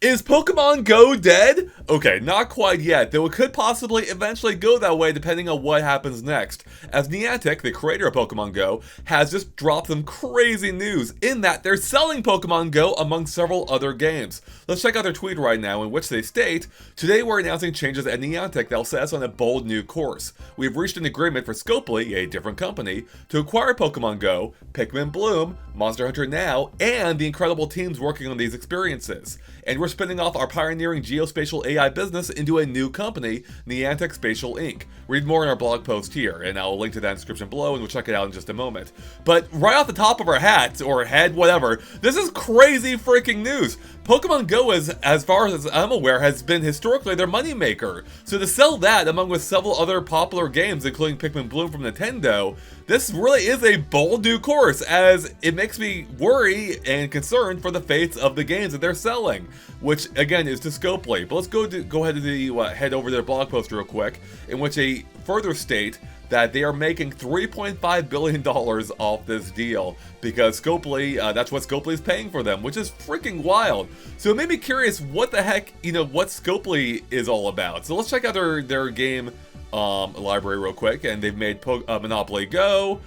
Is Pokemon Go dead? Okay, not quite yet, though it could possibly eventually go that way depending on what happens next, as Niantic, the creator of Pokemon Go, has just dropped some crazy news in that they're selling Pokemon Go among several other games. Let's check out their tweet right now in which they state, "Today we're announcing changes at Niantic that will set us on a bold new course. We've reached an agreement for Scopely, a different company, to acquire Pokemon Go, Pikmin Bloom, Monster Hunter Now, and the incredible teams working on these experiences. And we're spinning off our pioneering geospatial AI business into a new company, Niantic Spatial Inc. Read more in our blog post here, and I'll link to that in the description below, and we'll check it out in just a moment. But right off the top of our hats, or head, whatever, this is crazy freaking news. Pokemon Go, as far as I'm aware, has been historically their moneymaker. So to sell that, among with several other popular games, including Pikmin Bloom from Nintendo, this really is a bold new course, as it makes me worry and concerned for the fates of the games that they're selling, which again is to Scopely. But let's go ahead and head over to their blog post real quick, in which they further state that they are making $3.5 billion off this deal, because Scopely, that's what Scopely is paying for them, which is freaking wild. So it made me curious what the heck, what Scopely is all about. So let's check out their game library real quick, and they've made Monopoly Go,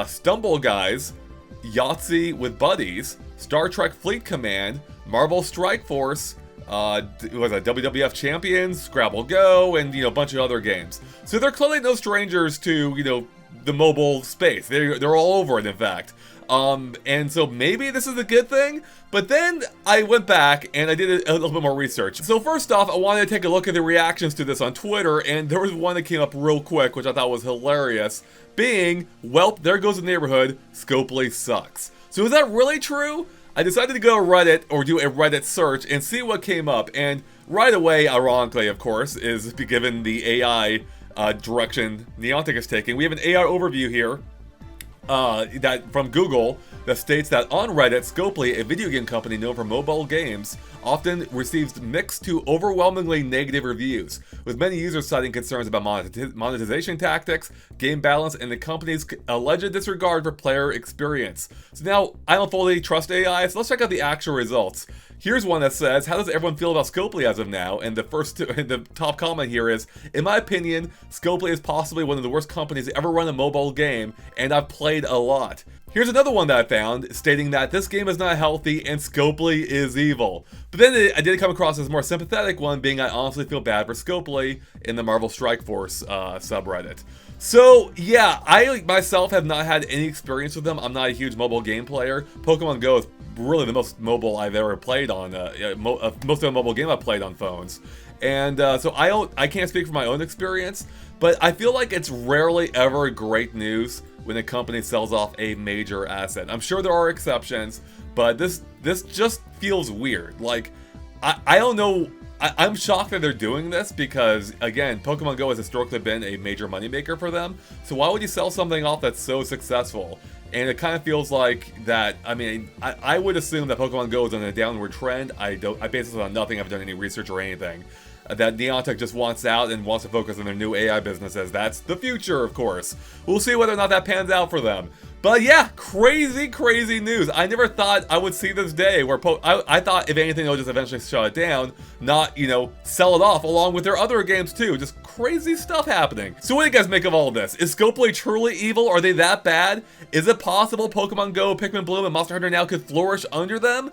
Stumble Guys, Yahtzee with Buddies, Star Trek Fleet Command, Marvel Strike Force, was that WWF Champions, Scrabble Go, and a bunch of other games. So they're clearly no strangers to the mobile space. They're all over it, in fact. And so maybe this is a good thing, but then I went back and I did a little bit more research. So first off, I wanted to take a look at the reactions to this on Twitter, and there was one that came up real quick, which I thought was hilarious, being, "Welp, there goes the neighborhood, Scopely sucks." So is that really true? I decided to go to Reddit, or do a Reddit search, and see what came up, and right away, ironically, of course, is given the AI direction Niantic is taking. We have an AI overview here that from Google that states that on Reddit, Scopely, a video game company known for mobile games, often receives mixed to overwhelmingly negative reviews, with many users citing concerns about monetization tactics, game balance, and the company's alleged disregard for player experience. So now, I don't fully trust AI, so let's check out the actual results. Here's one that says, "How does everyone feel about Scopely as of now?" And the top comment here is, "In my opinion, Scopely is possibly one of the worst companies to ever run a mobile game, and I've played a lot." Here's another one that I found, stating that this game is not healthy and Scopely is evil. But then I did come across this more sympathetic one, being, "I honestly feel bad for Scopely," in the Marvel Strike Force subreddit. So yeah, I myself have not had any experience with them. I'm not a huge mobile game player. Pokemon Go is really the most mobile I've ever played on, most of the mobile game I've played on phones. And so I can't speak from my own experience, but I feel like it's rarely ever great news when a company sells off a major asset. I'm sure there are exceptions, but this just feels weird. Like, I don't know. I'm shocked that they're doing this because, again, Pokemon Go has historically been a major moneymaker for them. So why would you sell something off that's so successful? And it kind of feels like that. I mean, I would assume that Pokemon Go is on a downward trend. I base this on nothing. I haven't done any research or anything. That Niantic just wants out and wants to focus on their new AI businesses. That's the future, of course. We'll see whether or not that pans out for them. But yeah, crazy, crazy news. I never thought I would see this day where I thought, if anything, they'll just eventually shut it down, not, sell it off along with their other games too. Just crazy stuff happening. So what do you guys make of all of this? Is Scopely truly evil? Are they that bad? Is it possible Pokemon Go, Pikmin Bloom, and Monster Hunter Now could flourish under them?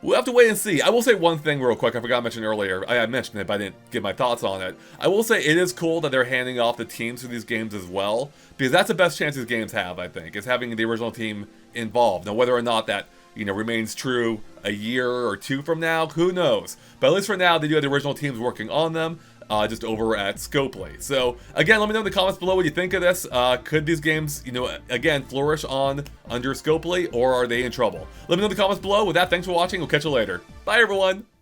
We'll have to wait and see. I will say one thing real quick. I forgot to mention earlier. I mentioned it, but I didn't give my thoughts on it. I will say it is cool that they're handing off the teams for these games as well, because that's the best chance these games have, I think, is having the original team involved. Now, whether or not that, remains true a year or two from now, who knows? But at least for now, they do have the original teams working on them, just over at Scopely. So, again, let me know in the comments below what you think of this. Could these games, again, flourish under Scopely, or are they in trouble? Let me know in the comments below. With that, thanks for watching. We'll catch you later. Bye, everyone!